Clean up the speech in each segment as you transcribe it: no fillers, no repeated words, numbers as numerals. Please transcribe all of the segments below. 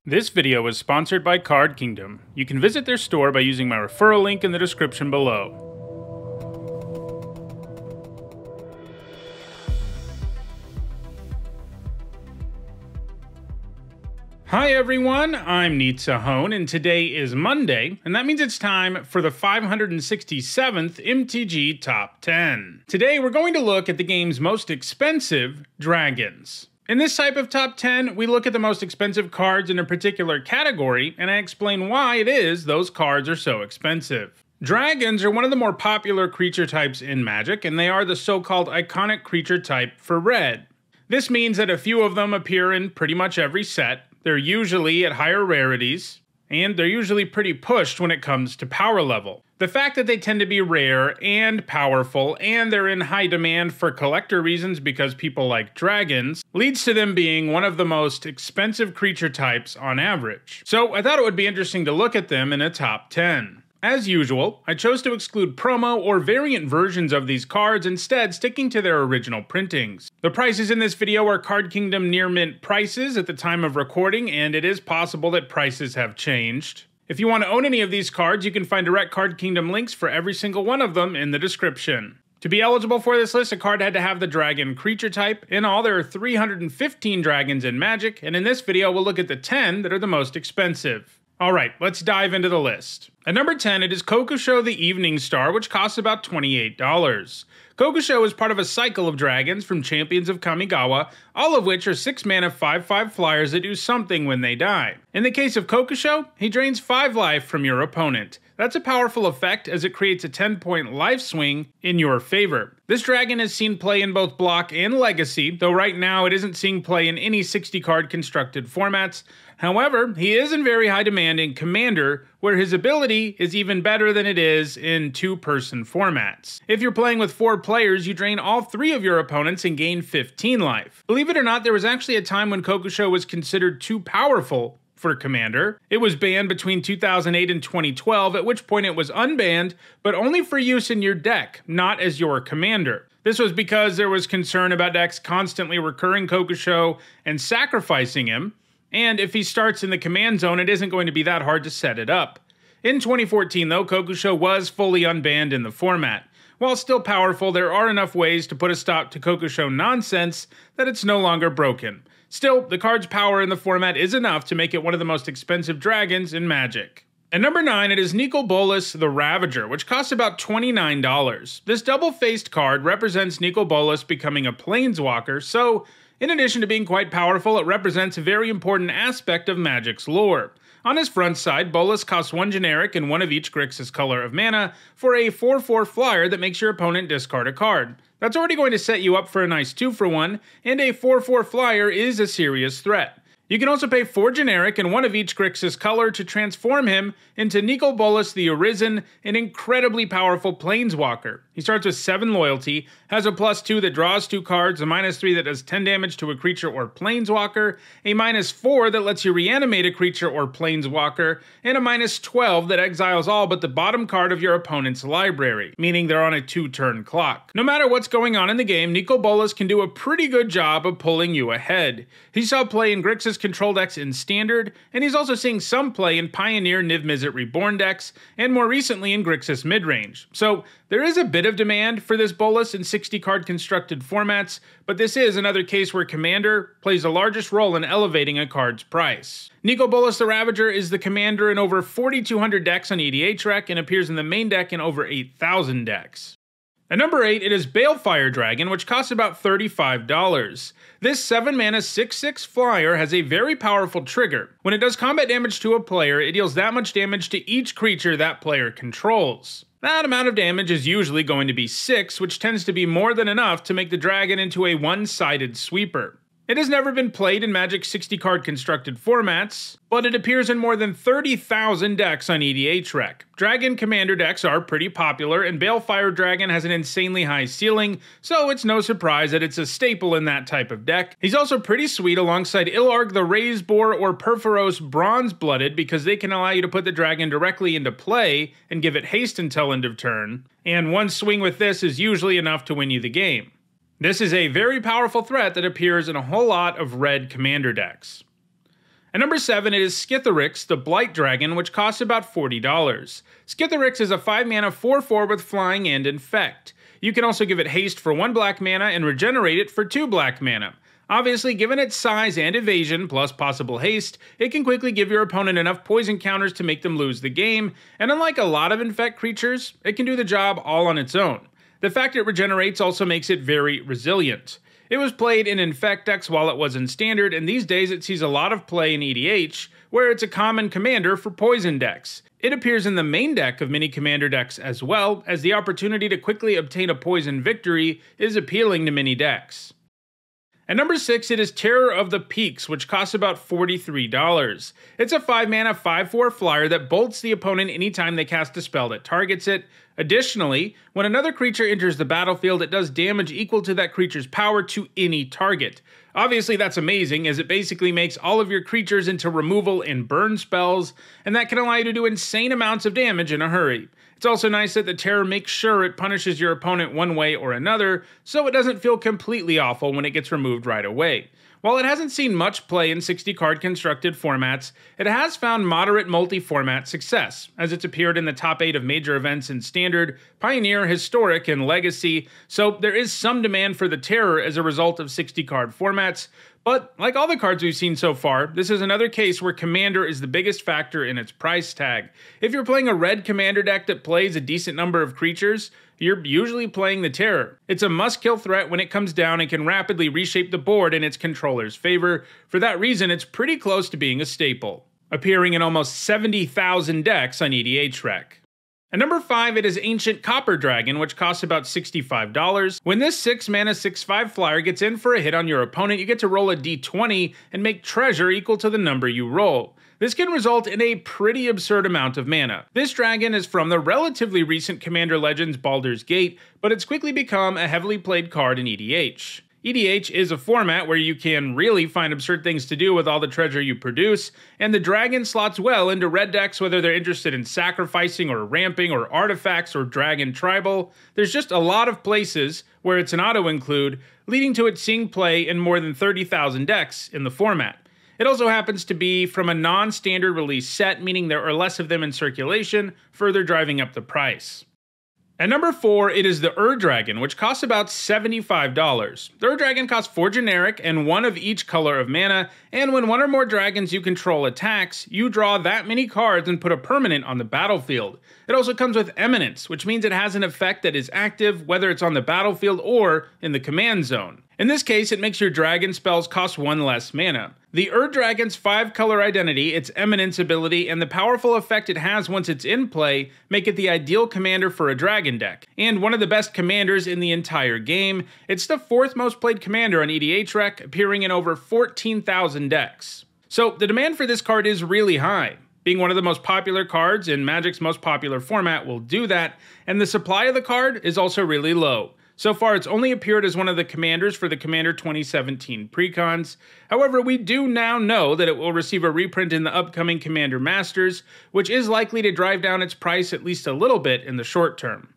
This video is sponsored by Card Kingdom. You can visit their store by using my referral link in the description below. Hi everyone, I'm Nico, and today is Monday, and that means it's time for the 567th MTG Top 10. Today we're going to look at the game's most expensive dragons. In this type of top 10, we look at the most expensive cards in a particular category, and I explain why it is those cards are so expensive. Dragons are one of the more popular creature types in Magic, and they are the so-called iconic creature type for red. This means that a few of them appear in pretty much every set, they're usually at higher rarities, and they're usually pretty pushed when it comes to power level. The fact that they tend to be rare and powerful, and they're in high demand for collector reasons because people like dragons, leads to them being one of the most expensive creature types on average. So I thought it would be interesting to look at them in a top 10. As usual, I chose to exclude promo or variant versions of these cards, instead sticking to their original printings. The prices in this video are Card Kingdom near mint prices at the time of recording, and it is possible that prices have changed. If you want to own any of these cards, you can find direct Card Kingdom links for every single one of them in the description. To be eligible for this list, a card had to have the dragon creature type. In all, there are 315 dragons in Magic, and in this video we'll look at the 10 that are the most expensive. Alright, let's dive into the list. At number 10, it is Kobusho the Evening Star, which costs about $28. Kobusho is part of a cycle of dragons from Champions of Kamigawa, all of which are 6 mana 5/5 flyers that do something when they die. In the case of Kobusho, he drains 5 life from your opponent. That's a powerful effect as it creates a 10-point life swing in your favor. This dragon has seen play in both Block and Legacy, though right now it isn't seeing play in any 60-card constructed formats. However, he is in very high demand in Commander, where his ability is even better than it is in 2-person formats. If you're playing with 4 players, you drain all 3 of your opponents and gain 15 life. Believe it or not, there was actually a time when Kobusho was considered too powerful for Commander. It was banned between 2008 and 2012, at which point it was unbanned, but only for use in your deck, not as your commander. This was because there was concern about decks constantly recurring Kobusho and sacrificing him, and if he starts in the command zone, it isn't going to be that hard to set it up. In 2014 though, Kobusho was fully unbanned in the format. While still powerful, there are enough ways to put a stop to Kobusho nonsense that it's no longer broken. Still, the card's power in the format is enough to make it one of the most expensive dragons in Magic. At number 9, it is Nico Bolas the Ravager, which costs about $29. This double-faced card represents Nico Bolas becoming a planeswalker, so in addition to being quite powerful, it represents a very important aspect of Magic's lore. On his front side, Bolas costs 1 generic and 1 of each Grixis color of mana for a 4/4 flyer that makes your opponent discard a card. That's already going to set you up for a nice 2-for-1, and a 4/4 flyer is a serious threat. You can also pay 4 generic and 1 of each Grixis color to transform him into Nico Bolas the Arisen, an incredibly powerful planeswalker. He starts with 7 loyalty, has a +2 that draws 2 cards, a -3 that does 10 damage to a creature or planeswalker, a -4 that lets you reanimate a creature or planeswalker, and a -12 that exiles all but the bottom card of your opponent's library, meaning they're on a 2-turn clock. No matter what's going on in the game, Nico Bolas can do a pretty good job of pulling you ahead. He saw play in Grixis control decks in Standard, and he's also seeing some play in Pioneer Niv-Mizzet Reborn decks, and more recently in Grixis midrange. So there is a bit of demand for this Bolas in 60-card constructed formats, but this is another case where Commander plays the largest role in elevating a card's price. Nico Bolas the Ravager is the commander in over 4,200 decks on EDHREC and appears in the main deck in over 8,000 decks. At number 8, it is Bale Fire Dragon, which costs about $35. This 7 mana 6/6 flyer has a very powerful trigger. When it does combat damage to a player, it deals that much damage to each creature that player controls. That amount of damage is usually going to be 6, which tends to be more than enough to make the dragon into a one-sided sweeper. It has never been played in Magic's 60-card constructed formats, but it appears in more than 30,000 decks on EDHREC. Dragon Commander decks are pretty popular, and Balefire Dragon has an insanely high ceiling, so it's no surprise that it's a staple in that type of deck. He's also pretty sweet alongside Ilarg the Razeboar or Perforos Bronze-Blooded because they can allow you to put the dragon directly into play and give it haste until end of turn, and one swing with this is usually enough to win you the game. This is a very powerful threat that appears in a whole lot of red commander decks. At number 7, it is Scithorix, the Blight Dragon, which costs about $40. Scithorix is a 5-mana 4/4 with Flying and Infect. You can also give it haste for 1 black mana and regenerate it for 2 black mana. Obviously, given its size and evasion, plus possible haste, it can quickly give your opponent enough poison counters to make them lose the game, and unlike a lot of Infect creatures, it can do the job all on its own. The fact it regenerates also makes it very resilient. It was played in Infect decks while it was in Standard, and these days it sees a lot of play in EDH, where it's a common commander for poison decks. It appears in the main deck of many commander decks as well, as the opportunity to quickly obtain a poison victory is appealing to many decks. At number 6, it is Terror of the Peaks, which costs about $43. It's a 5-mana 5/4 flyer that bolts the opponent anytime they cast a spell that targets it. Additionally, when another creature enters the battlefield, it does damage equal to that creature's power to any target. Obviously, that's amazing, as it basically makes all of your creatures into removal and burn spells, and that can allow you to do insane amounts of damage in a hurry. It's also nice that the Terror makes sure it punishes your opponent one way or another, so it doesn't feel completely awful when it gets removed right away. While it hasn't seen much play in 60-card constructed formats, it has found moderate multi-format success, as it's appeared in the top 8 of major events in Standard, Pioneer, Historic, and Legacy, so there is some demand for the Terror as a result of 60-card formats. But, like all the cards we've seen so far, this is another case where Commander is the biggest factor in its price tag. If you're playing a red Commander deck that plays a decent number of creatures, you're usually playing the Terror. It's a must-kill threat when it comes down and can rapidly reshape the board in its controller's favor. For that reason, it's pretty close to being a staple, appearing in almost 70,000 decks on EDHREC. At number 5, it is Ancient Copper Dragon, which costs about $65. When this 6-mana 6/5 flyer gets in for a hit on your opponent, you get to roll a d20 and make treasure equal to the number you roll. This can result in a pretty absurd amount of mana. This dragon is from the relatively recent Commander Legends Baldur's Gate, but it's quickly become a heavily played card in EDH. EDH is a format where you can really find absurd things to do with all the treasure you produce, and the dragon slots well into red decks whether they're interested in sacrificing or ramping or artifacts or dragon tribal. There's just a lot of places where it's an auto-include, leading to it seeing play in more than 30,000 decks in the format. It also happens to be from a non-standard release set, meaning there are less of them in circulation, further driving up the price. At number 4, it is the Dragon, which costs about $75. The Dragon costs 4 generic and 1 of each color of mana, and when 1 or more dragons you control attacks, you draw that many cards and put a permanent on the battlefield. It also comes with Eminence, which means it has an effect that is active whether it's on the battlefield or in the command zone. In this case, it makes your dragon spells cost 1 less mana. The Dragon's 5-color identity, its Eminence ability, and the powerful effect it has once it's in play make it the ideal commander for a dragon deck, and one of the best commanders in the entire game. It's the 4th most played commander on EDHREC, appearing in over 14,000 decks. So the demand for this card is really high. Being one of the most popular cards in Magic's most popular format will do that, and the supply of the card is also really low. So far, it's only appeared as one of the commanders for the Commander 2017 precons. However, we do now know that it will receive a reprint in the upcoming Commander Masters, which is likely to drive down its price at least a little bit in the short term.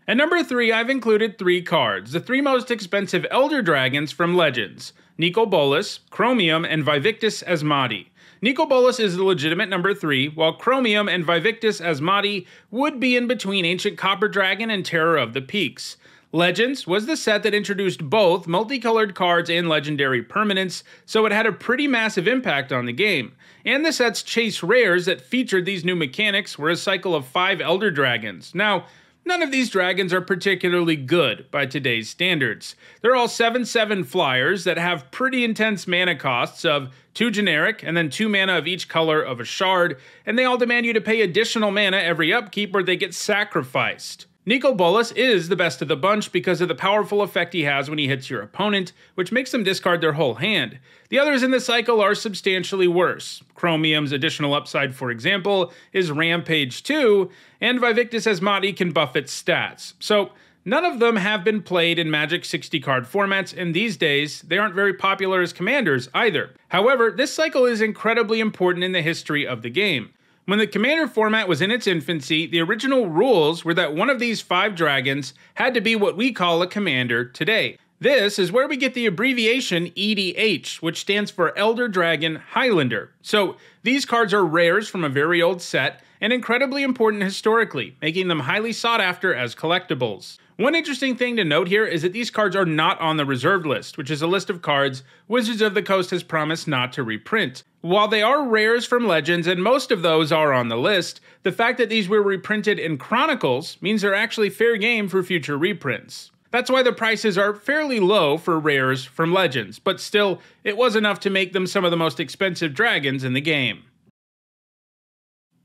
At number 3, I've included 3 cards, the 3 most expensive Elder Dragons from Legends: Nico Bolas, Chromium, and Vivictus Asmati. Nico Bolas is the legitimate number 3, while Chromium and Vivictus Asmati would be in between Ancient Copper Dragon and Terror of the Peaks. Legends was the set that introduced both multicolored cards and legendary permanents, so it had a pretty massive impact on the game. And the set's chase rares that featured these new mechanics were a cycle of 5 Elder Dragons. Now, none of these dragons are particularly good by today's standards. They're all 7/7 flyers that have pretty intense mana costs of 2 generic and then 2 mana of each color of a shard, and they all demand you to pay additional mana every upkeep or they get sacrificed. Nico Bolas is the best of the bunch because of the powerful effect he has when he hits your opponent, which makes them discard their whole hand. The others in the cycle are substantially worse. Chromium's additional upside, for example, is Rampage 2, and Vivictus Asmati can buff its stats. So, none of them have been played in Magic 60-card formats, and these days, they aren't very popular as commanders either. However, this cycle is incredibly important in the history of the game. When the Commander format was in its infancy, the original rules were that one of these 5 dragons had to be what we call a commander today. This is where we get the abbreviation EDH, which stands for Elder Dragon Highlander. So these cards are rares from a very old set and incredibly important historically, making them highly sought after as collectibles. One interesting thing to note here is that these cards are not on the reserved list, which is a list of cards Wizards of the Coast has promised not to reprint. While they are rares from Legends, and most of those are on the list, the fact that these were reprinted in Chronicles means they're actually fair game for future reprints. That's why the prices are fairly low for rares from Legends, but still, it was enough to make them some of the most expensive dragons in the game.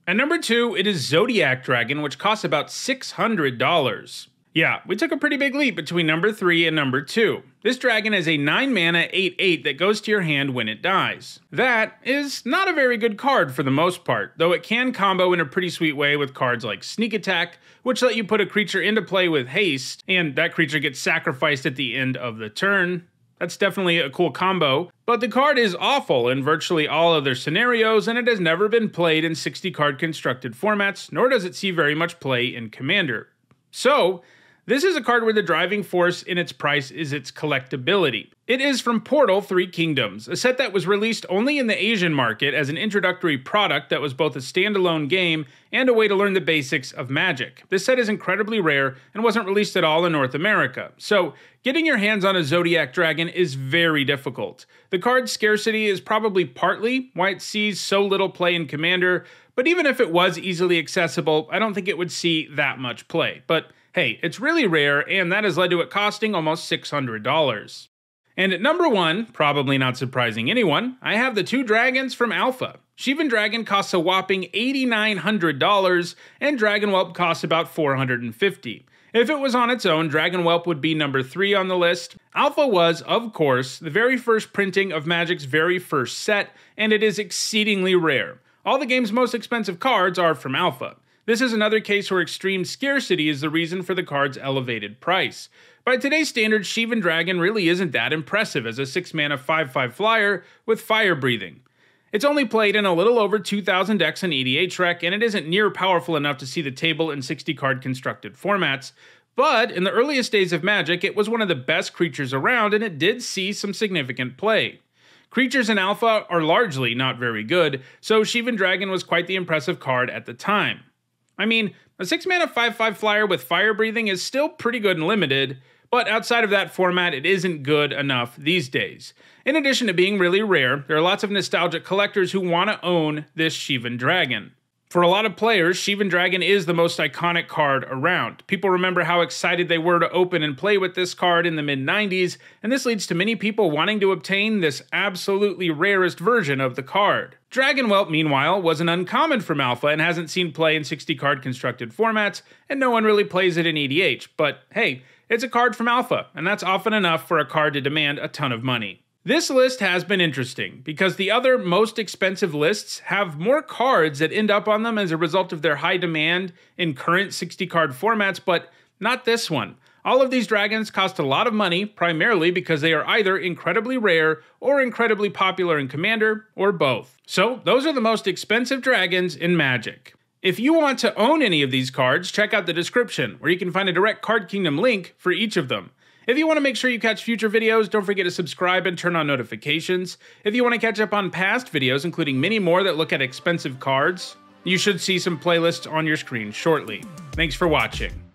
At number 2, it is Zodiac Dragon, which costs about $600. Yeah, we took a pretty big leap between number 3 and number 2. This dragon is a 9-mana 8/8 that goes to your hand when it dies. That is not a very good card for the most part, though it can combo in a pretty sweet way with cards like Sneak Attack, which let you put a creature into play with haste, and that creature gets sacrificed at the end of the turn. That's definitely a cool combo, but the card is awful in virtually all other scenarios, and it has never been played in 60-card constructed formats, nor does it see very much play in Commander. So, this is a card where the driving force in its price is its collectability. It is from Portal 3 Kingdoms, a set that was released only in the Asian market as an introductory product that was both a standalone game and a way to learn the basics of Magic. This set is incredibly rare and wasn't released at all in North America, so getting your hands on a Zodiac Dragon is very difficult. The card's scarcity is probably partly why it sees so little play in Commander, but even if it was easily accessible, I don't think it would see that much play. But hey, it's really rare, and that has led to it costing almost $600. And at number 1, probably not surprising anyone, I have the 2 dragons from Alpha. Shivan Dragon costs a whopping $8,900, and Dragon Whelp costs about $450. If it was on its own, Dragon Whelp would be number 3 on the list. Alpha was, of course, the very first printing of Magic's very first set, and it is exceedingly rare. All the game's most expensive cards are from Alpha. This is another case where extreme scarcity is the reason for the card's elevated price. By today's standards, Shivan Dragon really isn't that impressive as a 6-mana 5/5 flyer with fire breathing. It's only played in a little over 2,000 decks in EDH Rec, and it isn't near powerful enough to see the table in 60-card constructed formats, but in the earliest days of Magic, it was one of the best creatures around, and it did see some significant play. Creatures in Alpha are largely not very good, so Shivan Dragon was quite the impressive card at the time. I mean, a 6-mana 5/5 flyer with fire breathing is still pretty good and limited, but outside of that format, it isn't good enough these days. In addition to being really rare, there are lots of nostalgic collectors who want to own this Shivan Dragon. For a lot of players, Shivan Dragon is the most iconic card around. People remember how excited they were to open and play with this card in the mid-90s, and this leads to many people wanting to obtain this absolutely rarest version of the card. Dragon Whelp, meanwhile, was an uncommon from Alpha and hasn't seen play in 60-card constructed formats, and no one really plays it in EDH, but hey, it's a card from Alpha, and that's often enough for a card to demand a ton of money. This list has been interesting, because the other most expensive lists have more cards that end up on them as a result of their high demand in current 60-card formats, but not this one. All of these dragons cost a lot of money, primarily because they are either incredibly rare or incredibly popular in Commander, or both. So those are the most expensive dragons in Magic. If you want to own any of these cards, check out the description, where you can find a direct Card Kingdom link for each of them. If you want to make sure you catch future videos, don't forget to subscribe and turn on notifications. If you want to catch up on past videos, including many more that look at expensive cards, you should see some playlists on your screen shortly. Thanks for watching.